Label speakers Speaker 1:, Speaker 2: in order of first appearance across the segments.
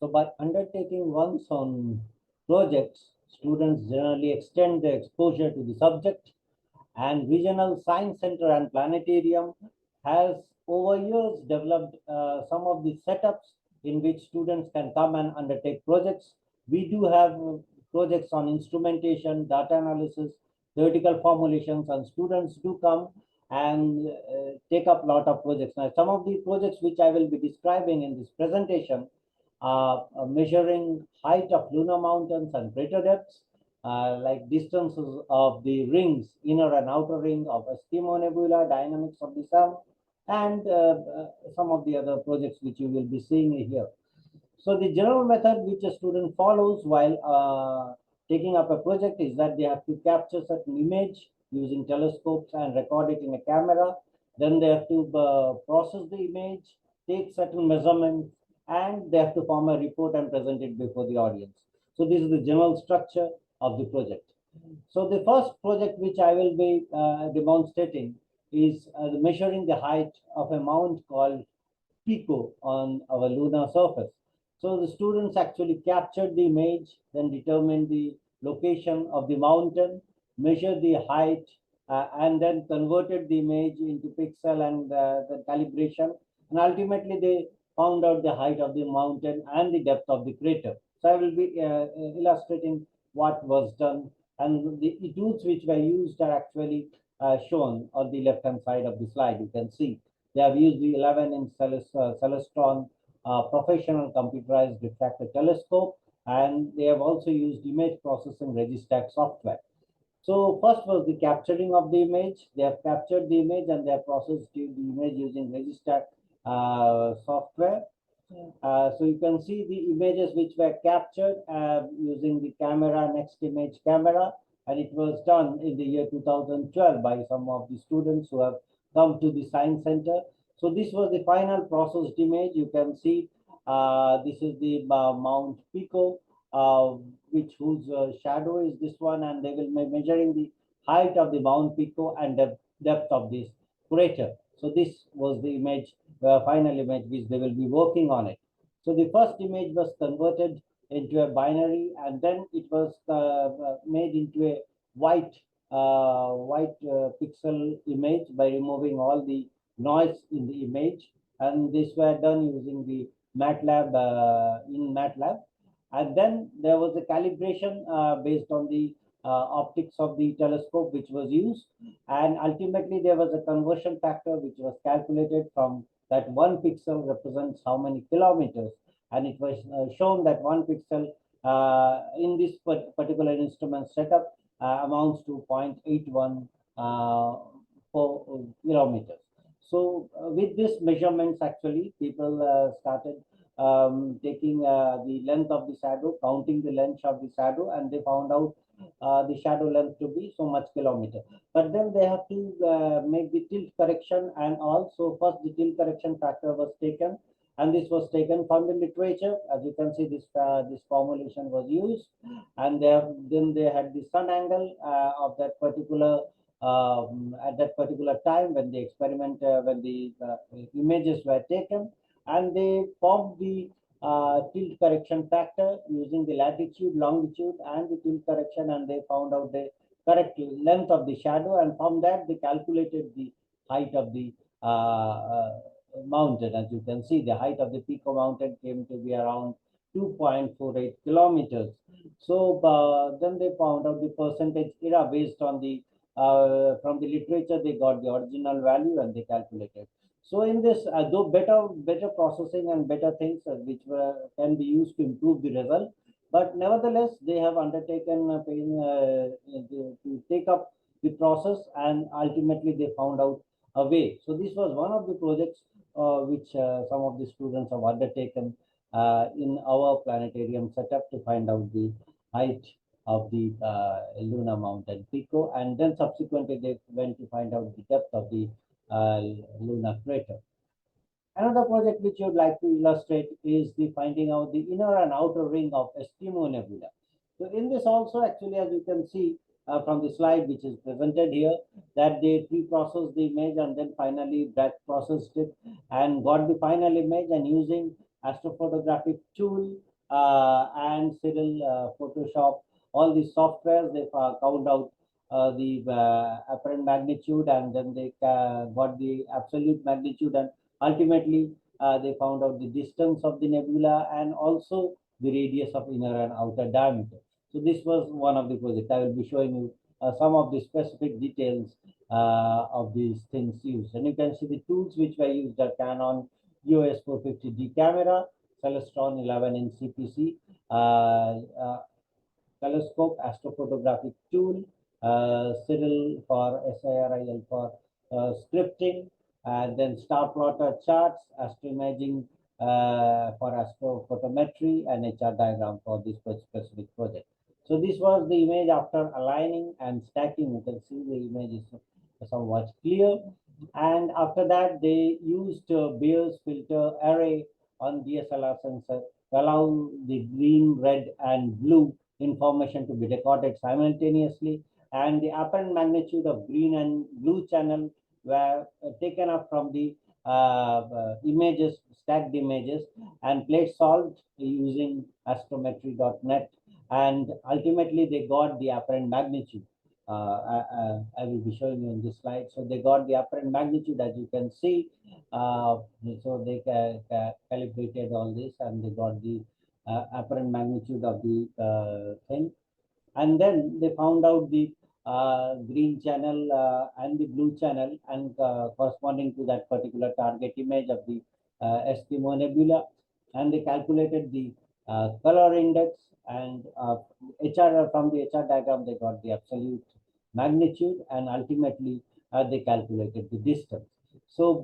Speaker 1: So by undertaking one's own projects, students generally extend their exposure to the subject, and Regional Science Center and Planetarium has over years developed some of the setups in which students can come and undertake projects. We do have projects on instrumentation, data analysis, theoretical formulations, and students do come and take up a lot of projects. Now, some of the projects which I will be describing in this presentation are measuring height of lunar mountains and crater depths, like distances of the rings, inner and outer ring of Eskimo Nebula, dynamics of the sun, and some of the other projects which you will be seeing here. So the general method which a student follows while taking up a project is that they have to capture certain image using telescopes and record it in a camera. Then they have to process the image, take certain measurements, and they have to form a report and present it before the audience. So this is the general structure of the project. So the first project which I will be demonstrating is measuring the height of a mount called Pico on our lunar surface. So the students actually captured the image, then determined the location of the mountain, measured the height, and then converted the image into pixel and the calibration. And ultimately, they found out the height of the mountain and the depth of the crater. So I will be illustrating what was done. And the tools which were used are actually shown on the left-hand side of the slide. You can see they have used the 11-inch Celestron professional computerized refractor telescope, and they have also used image processing Registack software. So first was the capturing of the image. They have captured the image and they have processed the image using Registack software. So you can see the images which were captured using the camera, next image camera, and it was done in the year 2012 by some of the students who have come to the Science Center. So this was the final processed image. You can see this is the Mount Pico, whose shadow is this one, and they will be measuring the height of the Mount Pico and the depth of this crater. So this was the image, final image, which they will be working on it. So the first image was converted into a binary, and then it was made into a white pixel image by removing all the noise in the image, and this were done using the MATLAB. And then there was a calibration based on the optics of the telescope which was used, and ultimately there was a conversion factor which was calculated from that one pixel represents how many kilometers, and it was shown that one pixel in this particular instrument setup amounts to 0.81 kilometers. So with this measurements, actually, people started taking the length of the shadow, counting the length of the shadow, and they found out the shadow length to be so much kilometer. But then they have to make the tilt correction, and also first the tilt correction factor was taken, and this was taken from the literature. As you can see, this formulation was used, and then they had the sun angle of that particular at that particular time when the experiment when the images were taken, and they formed the tilt correction factor using the latitude, longitude, and the tilt correction, and they found out the correct length of the shadow, and from that they calculated the height of the mountain. As you can see, the height of the Pico mountain came to be around 2.48 kilometers. So then they found out the percentage error based on the from the literature. They got the original value and they calculated. So in this, though better processing and better things which can be used to improve the result, but nevertheless they have undertaken to take up the process, and ultimately they found out a way. So this was one of the projects which some of the students have undertaken in our planetarium setup to find out the height of the lunar mountain Pico, and then subsequently they went to find out the depth of the lunar crater. Another project which I would like to illustrate is the finding out the inner and outer ring of Eskimo Nebula. So in this also, actually, as you can see from the slide which is presented here, that they pre-processed the image and then finally that processed it and got the final image, and using astrophotographic tool and Cyril, Photoshop, all these softwares, they count out the apparent magnitude, and then they got the absolute magnitude, and ultimately they found out the distance of the nebula and also the radius of inner and outer diameter. So this was one of the projects. I will be showing you some of the specific details of these things used. And you can see the tools which were used are Canon EOS 450D camera, Celestron 11-inch CPC, telescope, astrophotographic tool, Cyril for SIRIL for scripting, and then star plotter charts, astroimaging for astrophotometry, and HR diagram for this specific project. So this was the image after aligning and stacking. You can see the image is somewhat clear. And after that, they used Beer's filter array on DSLR sensor to allow the green, red, and blue information to be recorded simultaneously, and the apparent magnitude of green and blue channel were taken up from the images, stacked images, and plate solved using astrometry.net, and ultimately they got the apparent magnitude. I will be showing you in this slide. So they got the apparent magnitude, as you can see. So they calibrated all this, and they got the apparent magnitude of the thing. And then they found out the green channel and the blue channel, and corresponding to that particular target image of the Eskimo Nebula, and they calculated the color index, and HR from the HR diagram they got the absolute magnitude, and ultimately they calculated the distance. So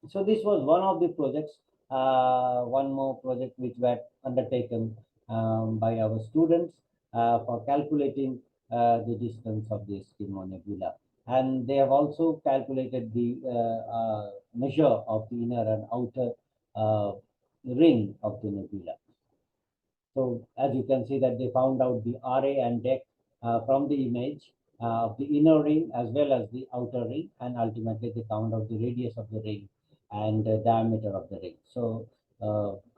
Speaker 1: this was one of the projects. One more project which were undertaken by our students for calculating the distance of the Eskimo Nebula. And they have also calculated the measure of the inner and outer ring of the nebula. So as you can see that they found out the RA and deck from the image of the inner ring as well as the outer ring, and ultimately they found out the radius of the ring and the diameter of the ring. So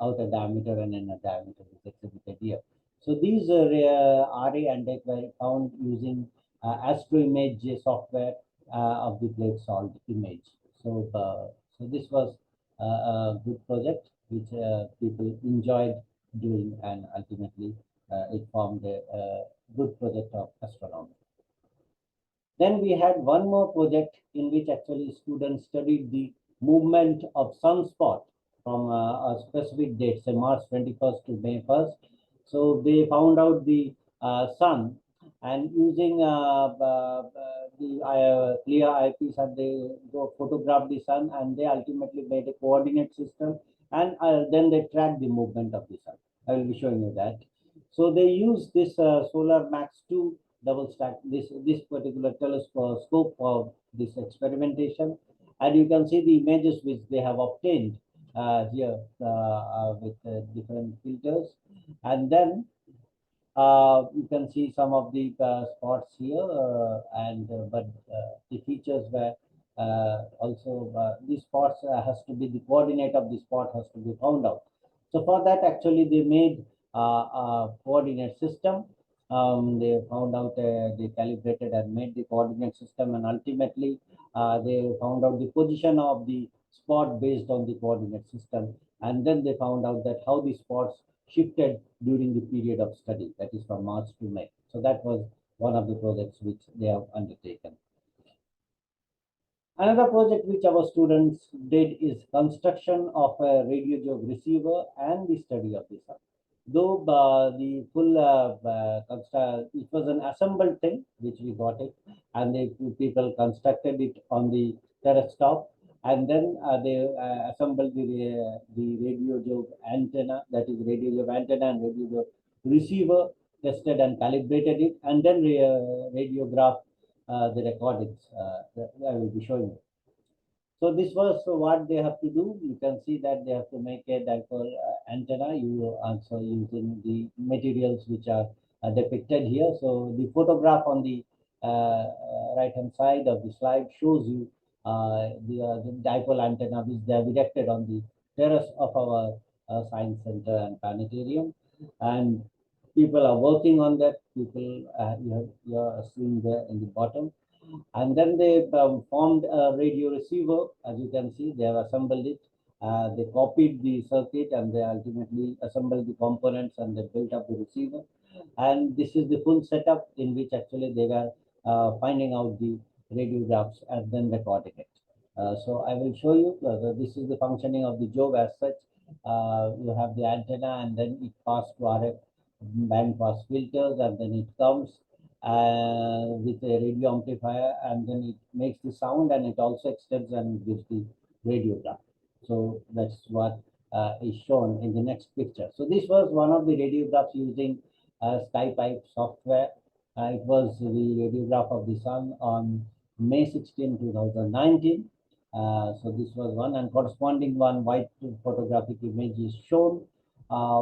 Speaker 1: outer diameter and inner diameter is exhibited here. So these RA and deck were found using AstroImage software of the plate solved image. So this was a good project which people enjoyed doing, and ultimately it formed a good project of astronomy. Then we had one more project in which actually students studied the movement of sunspot from a specific date, say March 21st to May 1st. So they found out the sun, and using the clear eyepiece, and they go photograph the sun, and they ultimately made a coordinate system, and then they track the movement of the sun. I will be showing you that. So they use this Solar Max 2 double stack, this particular telescope for this experimentation, and you can see the images which they have obtained here with different filters, and then you can see some of the spots here, and but the features were also these spots has to be, the coordinate of the spot has to be found out. So for that, actually, they made a coordinate system. They found out, they calibrated and made the coordinate system, and ultimately they found out the position of the spot based on the coordinate system, and then they found out that how the spots shifted during the period of study, that is from March to May. So that was one of the projects which they have undertaken. Another project which our students did is construction of a radio jog receiver and the study of the sun. Though the full it was an assembled thing which we got it, and the people constructed it on the terrace top, and then they assembled the radio jog antenna, that is radio jog antenna and radio jog receiver, tested and calibrated it, and then radiograph the recordings that I will be showing you. So this was what they have to do. You can see that they have to make a dipole antenna. You also using the materials which are depicted here. So the photograph on the right hand side of the slide shows you, the, the dipole antenna which they have erected on the terrace of our Science Center and Planetarium, and people are working on that. People you are seeing there in the bottom, and then they formed a radio receiver. As you can see, they have assembled it. They copied the circuit and they ultimately assembled the components and they built up the receiver. And this is the full setup in which actually they were finding out the radiographs and then recording it. So I will show you, this is the functioning of the job as such. You have the antenna and then it passes to RF band pass filters and then it comes with a radio amplifier and then it makes the sound and it also extends and gives the radiograph. So that's what is shown in the next picture. So this was one of the radiographs using SkyPipe software. It was the radiograph of the sun on May 16, 2019. So this was one, and corresponding one white photographic image is shown,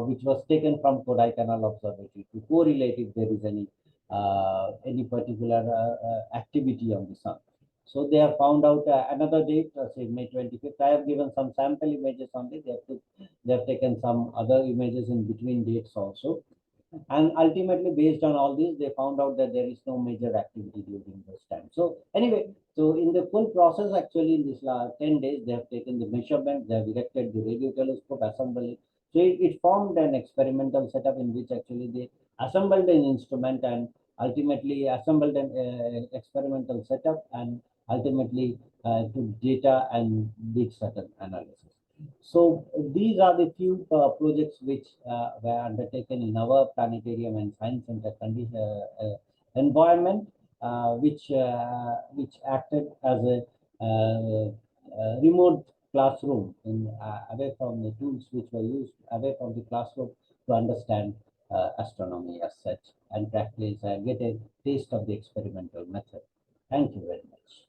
Speaker 1: which was taken from Kodaikanal Observatory to correlate if there is any particular activity on the sun. So they have found out another date, say May 25th. I have given some sample images on this. They have taken some other images in between dates also. And ultimately, based on all this, they found out that there is no major activity during this time. So anyway, so in the full process, actually in this 10 days, they have taken the measurement, they have erected the radio telescope, assembled it. So it formed an experimental setup in which actually they assembled an instrument and ultimately assembled an experimental setup and ultimately took data and did certain analysis. So these are the few projects which were undertaken in our planetarium and science center environment, which acted as a remote classroom away from the tools which were used away from the classroom to understand astronomy as such and practice and get a taste of the experimental method. Thank you very much.